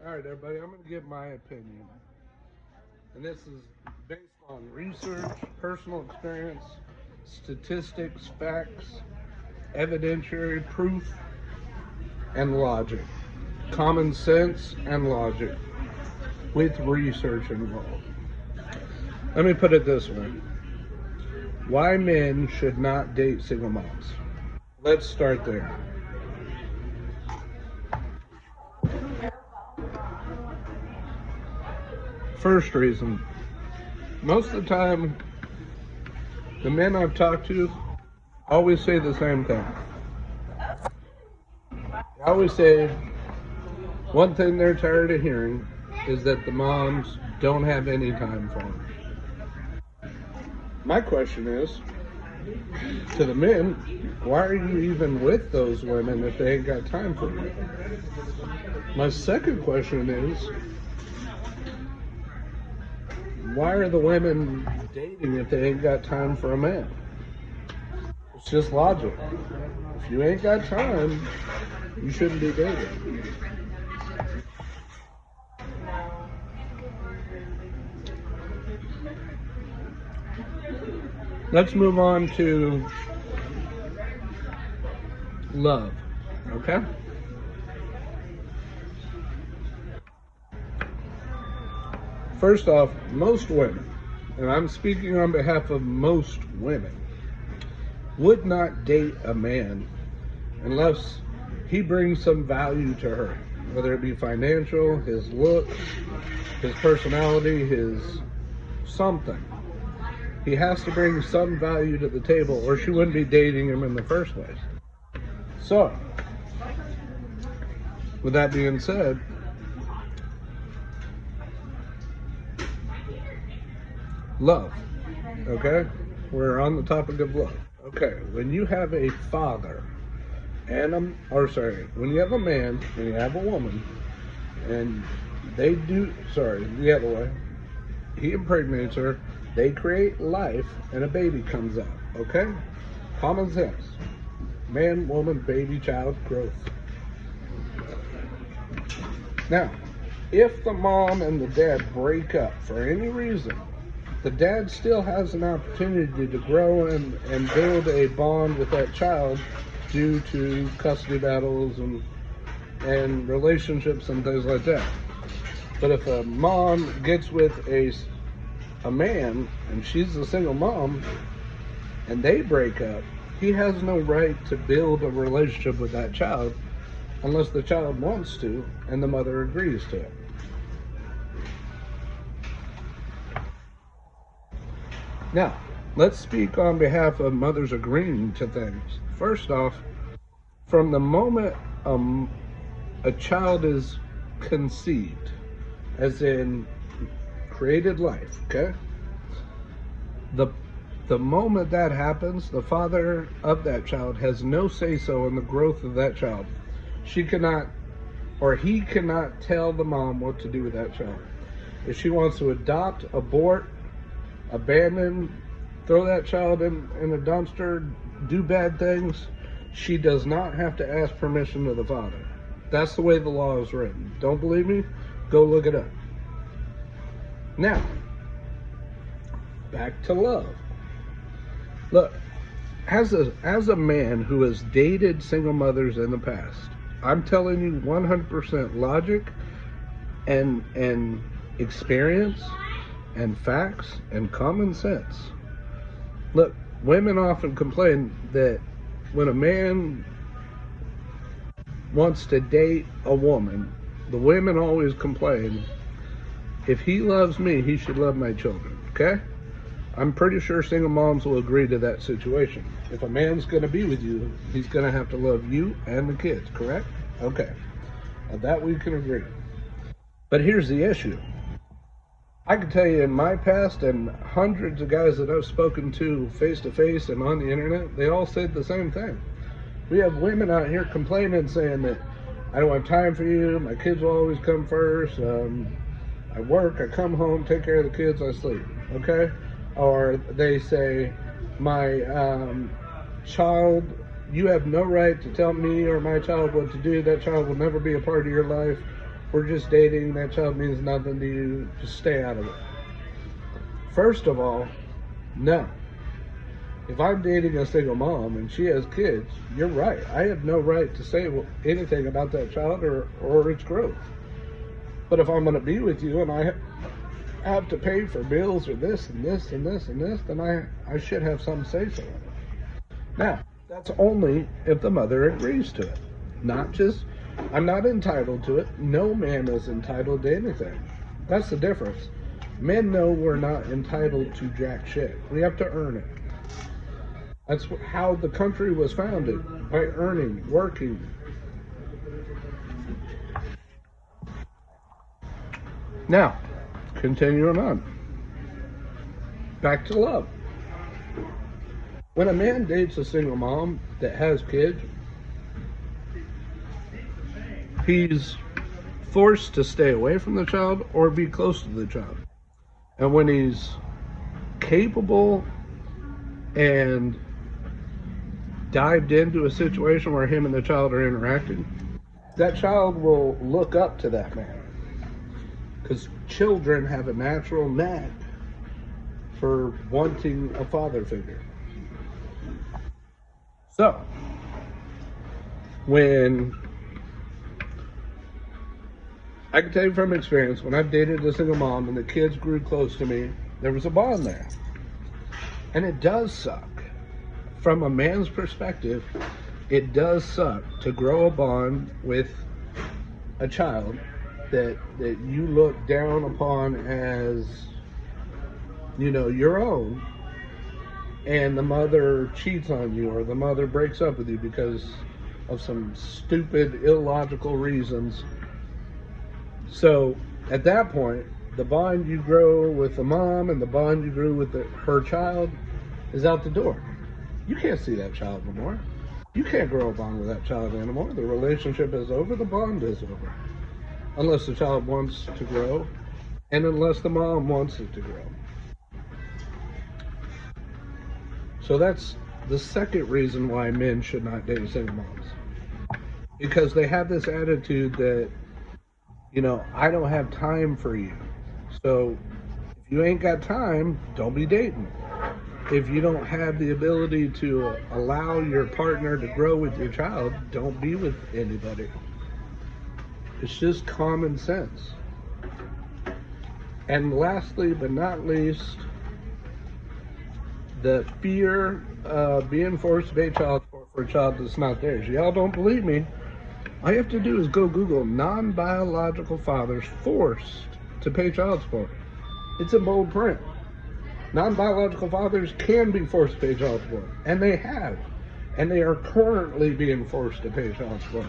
All right, everybody, I'm going to give my opinion. And this is based on research, personal experience, statistics, facts, evidentiary proof, and logic. Common sense and logic with research involved. Let me put it this way: why men should not date single moms. Let's start there. First reason, most of the time, the men I've talked to always say the same thing. They always say one thing they're tired of hearing is that the moms don't have any time for them. My question is to the men, why are you even with those women if they ain't got time for you? My second question is, why are the women dating if they ain't got time for a man? It's just logic. If you ain't got time, you shouldn't be dating. Let's move on to love, okay? First off, most women, and I'm speaking on behalf of most women, would not date a man unless he brings some value to her, whether it be financial, his looks, his personality, his something. He has to bring some value to the table, or she wouldn't be dating him in the first place. So, with that being said, love, okay? We're on the topic of love. Okay, when you have a father when you have a man and you have a woman, and the other way, he impregnates her, they create life, and a baby comes out, okay? Common sense. Man, woman, baby, child, growth. Now, if the mom and the dad break up for any reason, the dad still has an opportunity to grow and build a bond with that child due to custody battles and relationships and things like that. But if a mom gets with a man and she's a single mom and they break up, he has no right to build a relationship with that child unless the child wants to and the mother agrees to it. Now, let's speak on behalf of mothers agreeing to things. First off, from the moment a child is conceived, as in created life, okay? The moment that happens, the father of that child has no say-so in the growth of that child. She cannot, or he cannot tell the mom what to do with that child. If she wants to adopt, abort, abandon, throw that child in a dumpster, do bad things, she does not have to ask permission to the father. That's the way the law is written. Don't believe me? Go look it up. Now, back to love. Look, as a man who has dated single mothers in the past, I'm telling you 100% logic and experience and facts and common sense. Look, women often complain that when a man wants to date a woman, the women always complain, if he loves me, he should love my children, okay? I'm pretty sure single moms will agree to that situation. If a man's going to be with you, he's going to have to love you and the kids, correct? Okay. Now that we can agree. But here's the issue. I can tell you in my past and hundreds of guys that I've spoken to face to face and on the internet, they all said the same thing. We have women out here complaining, saying that I don't have time for you, my kids will always come first, I work, I come home, take care of the kids, I sleep, okay? Or they say, my child, you have no right to tell me or my child what to do. That child will never be a part of your life. we're just dating, that child means nothing to you, just stay out of it. First of all, no. If I'm dating a single mom and she has kids, you're right. I have no right to say anything about that child or its growth. But if I'm going to be with you and I have to pay for bills or this and this and this and this, then I should have some say so in it. Now, that's only if the mother agrees to it. Not just, I'm not entitled to it. No man is entitled to anything. That's the difference. Men know we're not entitled to jack shit. We have to earn it. That's how the country was founded, by earning, working. Now, continuing on. Back to love. When a man dates a single mom that has kids, he's forced to stay away from the child or be close to the child. And when he's capable and dived into a situation where him and the child are interacting, that child will look up to that man. Because children have a natural knack for wanting a father figure. So, I can tell you from experience, when I've dated a single mom and the kids grew close to me, there was a bond there. And it does suck. From a man's perspective, it does suck to grow a bond with a child that you look down upon as, your own, and the mother cheats on you or the mother breaks up with you because of some stupid, illogical reasons. So at that point, the bond you grow with the mom and the bond you grew with her child is out the door. You can't see that child anymore. You can't grow a bond with that child anymore. The relationship is over. The bond is over. Unless the child wants to grow and unless the mom wants it to grow. So that's the second reason why men should not date single moms. Because they have this attitude that, I don't have time for you. So if you ain't got time, don't be dating. If you don't have the ability to allow your partner to grow with your child, don't be with anybody. It's just common sense. And lastly, but not least, the fear of being forced to pay child support for a child that's not theirs. Y'all don't believe me? All you have to do is go Google non-biological fathers forced to pay child support. It's in bold print. Non-biological fathers can be forced to pay child support, and they have, and they are currently being forced to pay child support.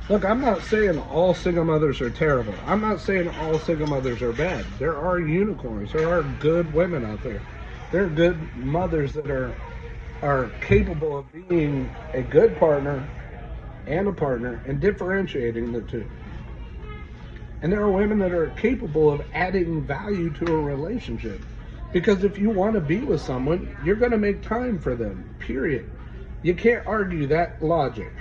Look, I'm not saying all single mothers are terrible. I'm not saying all single mothers are bad. There are unicorns. There are good women out there. There are good mothers that are capable of being a good partner and a partner and differentiating the two. And there are women that are capable of adding value to a relationship. Because if you want to be with someone, you're going to make time for them, period. You can't argue that logic.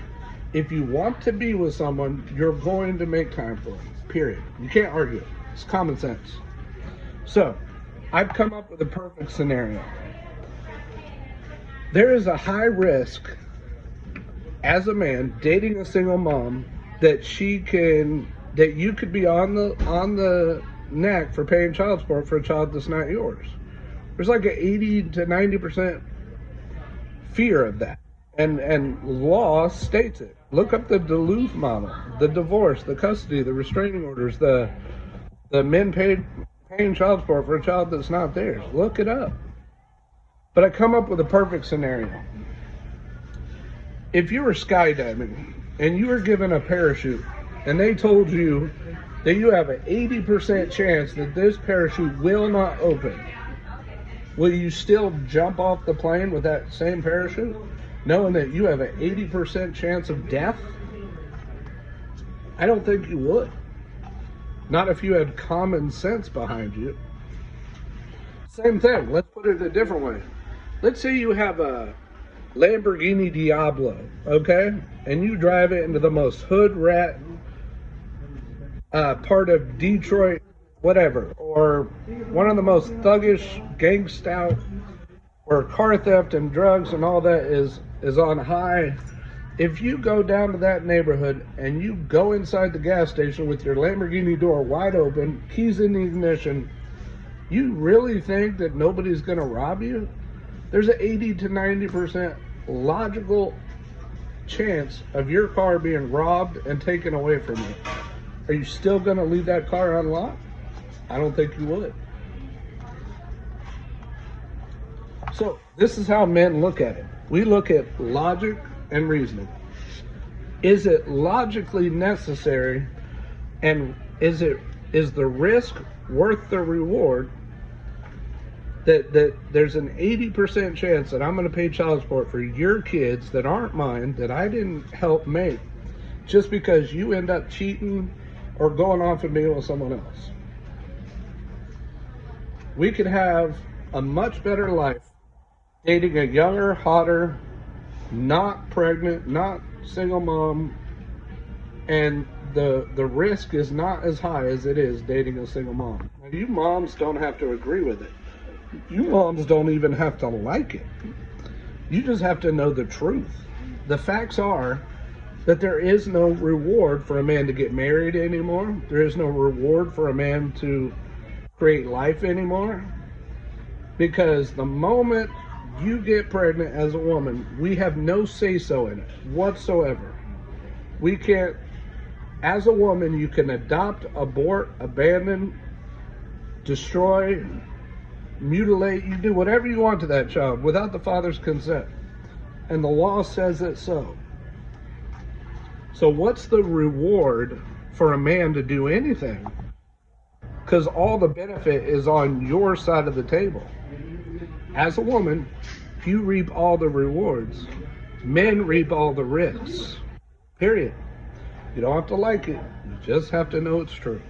If you want to be with someone, you're going to make time for them, period. You can't argue it. It's common sense. So, I've come up with a perfect scenario. There is a high risk, as a man, dating a single mom, that you could be on the neck for paying child support for a child that's not yours. There's like an 80 to 90% fear of that. And law states it. Look up the Duluth model, the divorce, the custody, the restraining orders, the men paying child support for a child that's not theirs. Look it up. But I come up with a perfect scenario. If you were skydiving and you were given a parachute and they told you that you have an 80% chance that this parachute will not open, will you still jump off the plane with that same parachute, knowing that you have an 80% chance of death? I don't think you would. Not if you had common sense behind you. Same thing. Let's put it a different way. Let's say you have a Lamborghini Diablo, okay? And you drive it into the most hood rat part of Detroit, whatever, or one of the most thuggish, gangsta out, where car theft and drugs and all that is on high. If you go down to that neighborhood and you go inside the gas station with your Lamborghini door wide open, keys in the ignition, you really think that nobody's going to rob you? There's an 80 to 90% logical chance of your car being robbed and taken away from you. Are you still going to leave that car unlocked? I don't think you would. So this is how men look at it. We look at logic and reasoning. Is it logically necessary, and is the risk worth the reward? That there's an 80% chance that I'm going to pay child support for your kids that aren't mine, that I didn't help make, just because you end up cheating or going off and being with someone else. We could have a much better life dating a younger, hotter, not pregnant, not single mom, and the risk is not as high as it is dating a single mom. Now, you moms don't have to agree with it. You moms don't even have to like it. You just have to know the truth. The facts are that there is no reward for a man to get married anymore. There is no reward for a man to create life anymore. Because the moment you get pregnant as a woman, we have no say-so in it whatsoever. We can't, as a woman, you can adopt, abort, abandon, destroy, mutilate, you do whatever you want to that child without the father's consent. And the law says it so. So what's the reward for a man to do anything? Because all the benefit is on your side of the table. As a woman, you reap all the rewards. Men reap all the risks. Period. You don't have to like it. You just have to know it's true.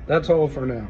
That's all for now.